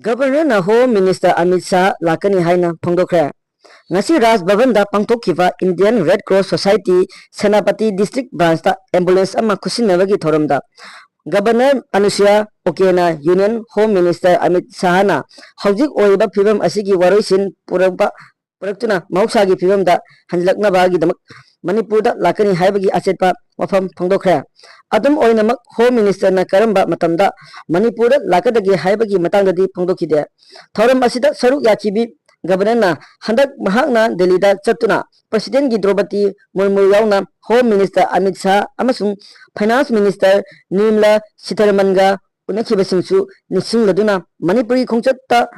Governor Home Minister Amit Shah lakani haina phongdokre. Ngasi Raj Bhavan da pangthokhiba Indian Red Cross Society Senapati District Branch da ambulance ama khusinabagi thoramda Governor Anusuya Okena Union Home Minister Amit Shah na hojik oiba phibam asigi waroisin puraktuna mausagi phibam da hanlaknaba gi damak Manipur da lakani haibagi achetpa wafam phongdokre. Adum oinamak Home Minister na karamba matamda Manipur da lakadagi haibagi matangdadi phongdokhide. Thoram asida saruk yachibi Governor na handak mahakna Delhi da chatuna President gi Draupadi Murmu yauna Home Minister Amit Shah amasung Finance Minister Nirmala Sitharaman ga unakibasingsu nisingladuna Manipuri khongchatta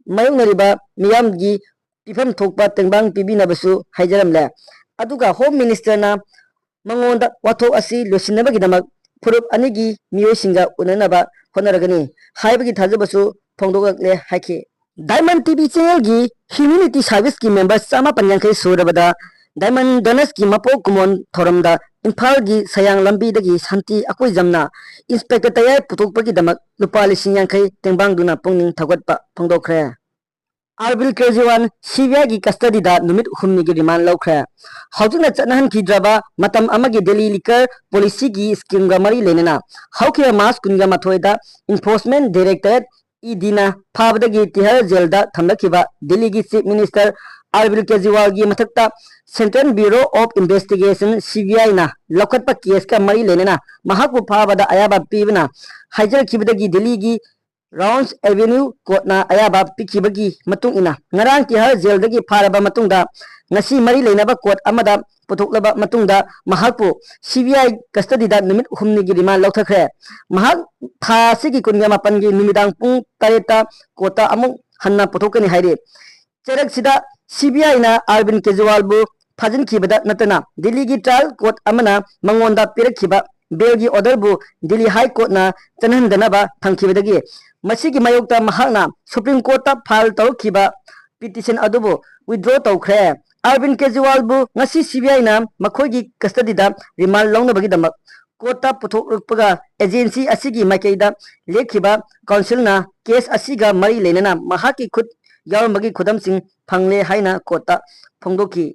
mayongnariba miyamgi pifam thokpa tengbang pibinabasu haijaramle. Aduga Home Minister na mangonda wathok asi losinabagi furup anigi miyoisinga unanaba honaragani haibagi thajabasu phongdokle haike. Diamond TV channel gi Community Service ki members sama panjangkai surabada Diamond Donors ki mapo kumon thoramda Imphal gi sayang lambi dagi santi akoi jamna Inspector tayai putokpagi damak lupa lising yangkai tengbang duna pungning thagotpa phongdokre. Arbil Kejriwal CBI gi custody da numit humni gi remand laukre. Haujuna chanahan ki draba matam amagi Delhi liquor policy gi scheme ga mari lenena hauke mas kunga mathoida Enforcement Directorate Idina Pabdagi Tihar Zelda Thamlakiba Delhi gi Chief Minister Arbil Kejriwal gi mathakta Central Bureau of Investigation CBI na lokatpa case ka mari lenena mahaku phabada ayaba pibna hajar kibdagi Delhi gi Rounds Avenue Court na ayaba pikibagi matung ina ngarang Tihar Zeldagi pharaba matungda ngasi mari leinaba court amada putoklaba matungda mahakpu CBI custody da numit humni gi remand lauthakre. Mahak tha sigi kunga mapan gi numidang pung tareta kota amuk hanna putokani haire. Cherak sida CBI na Arvind Kejriwal bu phajin khibada natana Delhi gi trial court amana mangonda pirakhiba bail gi order bu Delhi High Court na chanhandanaba thangkhibadagi masigi mayokta mahakna Supreme Court ta file tawkhiba petition adubu withdraw tawkhre. Arvind Kejriwal bu ngasi CBI na makhoigi custody da remand launabagi damak court ta puthokpaga agency asigi maikeida lekhiba council na case asiga mari lenana mahaki khut yaw magi khudam sing phangle haina court ta phongdoki.